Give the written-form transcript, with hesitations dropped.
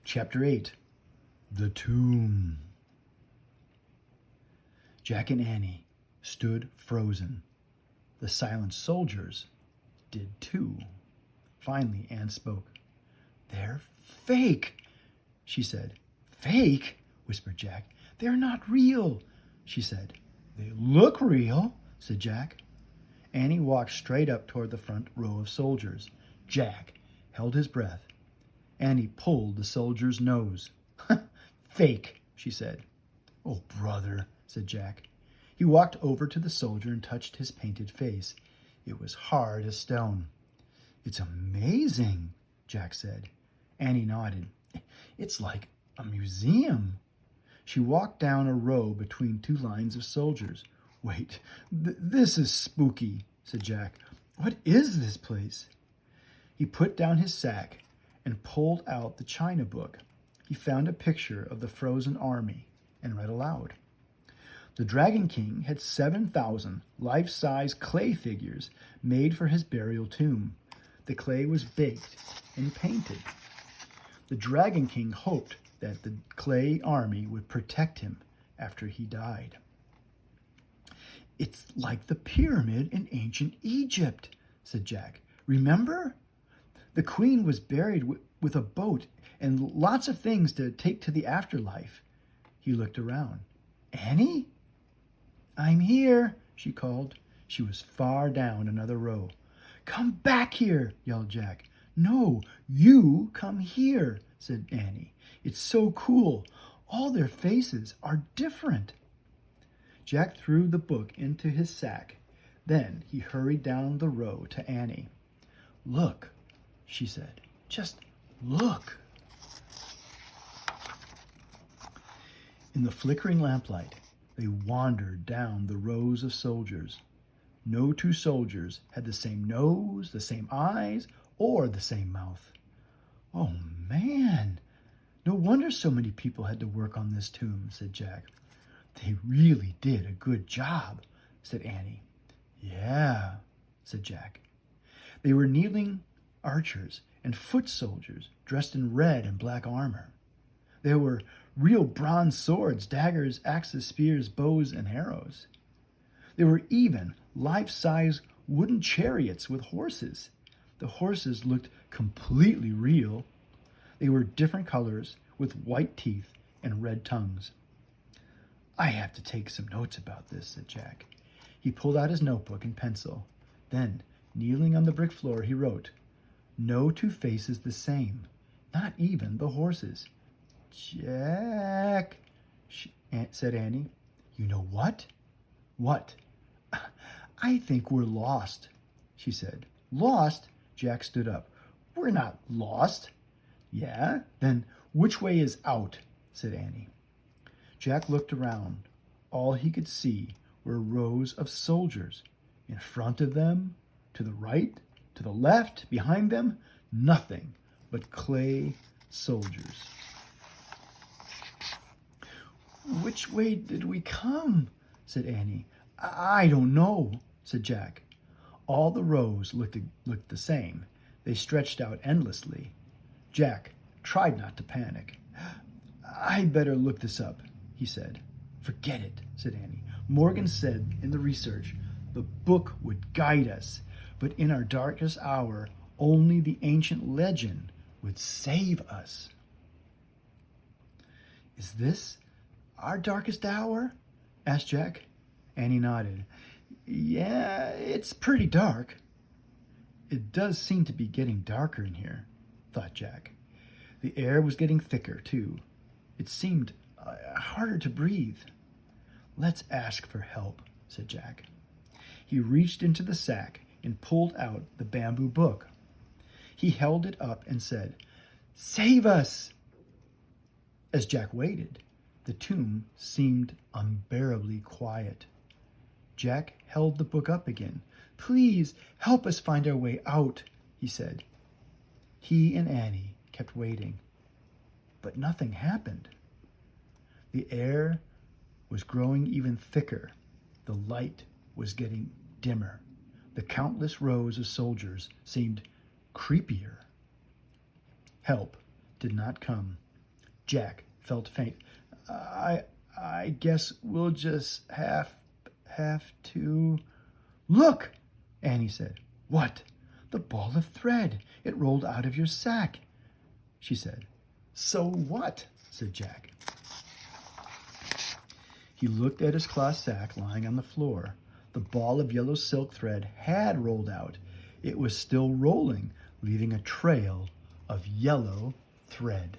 Chapter 8. The Tomb. Jack and Annie stood frozen. The silent soldiers did too. Finally, Anne spoke. "They're fake," she said. "Fake?" whispered Jack. "They're not real," she said. "They look real," said Jack. Annie walked straight up toward the front row of soldiers. Jack held his breath. Annie pulled the soldier's nose. "Fake," she said. "Oh, brother," said Jack. He walked over to the soldier and touched his painted face. It was hard as stone. "It's amazing," Jack said. Annie nodded. "It's like a museum." She walked down a row between two lines of soldiers. "Wait, this is spooky," said Jack. "What is this place?" He put down his sack and pulled out the china book. He found a picture of the frozen army and read aloud. The Dragon King had 7,000 life-size clay figures made for his burial tomb. The clay was baked and painted. The Dragon King hoped that the clay army would protect him after he died. "It's like the pyramid in ancient Egypt," said Jack. "Remember? The queen was buried with a boat and lots of things to take to the afterlife." He looked around. "Annie?" "I'm here," she called. She was far down another row. "Come back here," yelled Jack. "No, you come here," said Annie. "It's so cool. All their faces are different." Jack threw the book into his sack. Then he hurried down the row to Annie. "Look," she said. "Just look." In the flickering lamplight, they wandered down the rows of soldiers. No two soldiers had the same nose, the same eyes, or the same mouth. "Oh, man! No wonder so many people had to work on this tomb," said Jack. "They really did a good job," said Annie. "Yeah," said Jack. They were kneeling archers and foot soldiers dressed in red and black armor. There were real bronze swords, daggers, axes, spears, bows, and arrows. There were even life-size wooden chariots with horses. The horses looked completely real. They were different colors with white teeth and red tongues. "I have to take some notes about this," said Jack. He pulled out his notebook and pencil. Then, kneeling on the brick floor, he wrote, "No two faces the same, not even the horses." "Jack," said Annie. "You know what?" "What?" "I think we're lost," she said. "Lost?" Jack stood up. "We're not lost." "Yeah? Then which way is out?" said Annie. Jack looked around. All he could see were rows of soldiers. In front of them, to the right, to the left, behind them, nothing but clay soldiers. "Which way did we come?" said Annie. "I don't know," said Jack. All the rows looked the same. They stretched out endlessly. Jack tried not to panic. "I better look this up," he said. "Forget it," said Annie. "Morgan said in the research the book would guide us, but in our darkest hour, only the ancient legend would save us." "Is this our darkest hour?" asked Jack. Annie nodded. "Yeah, it's pretty dark." "It does seem to be getting darker in here," thought Jack. The air was getting thicker, too. It seemed harder to breathe. "Let's ask for help," said Jack. He reached into the sack and pulled out the bamboo book. He held it up and said, "Save us!" As Jack waited, the tomb seemed unbearably quiet. Jack held the book up again. "Please help us find our way out," he said. He and Annie kept waiting, but nothing happened. The air was growing even thicker. The light was getting dimmer. The countless rows of soldiers seemed creepier. Help did not come. Jack felt faint. I guess we'll just have to. Look, Annie said. What? The ball of thread. It rolled out of your sack, she said. So what? Said Jack. He looked at his cloth sack lying on the floor. The ball of yellow silk thread had rolled out. It was still rolling, leaving a trail of yellow thread.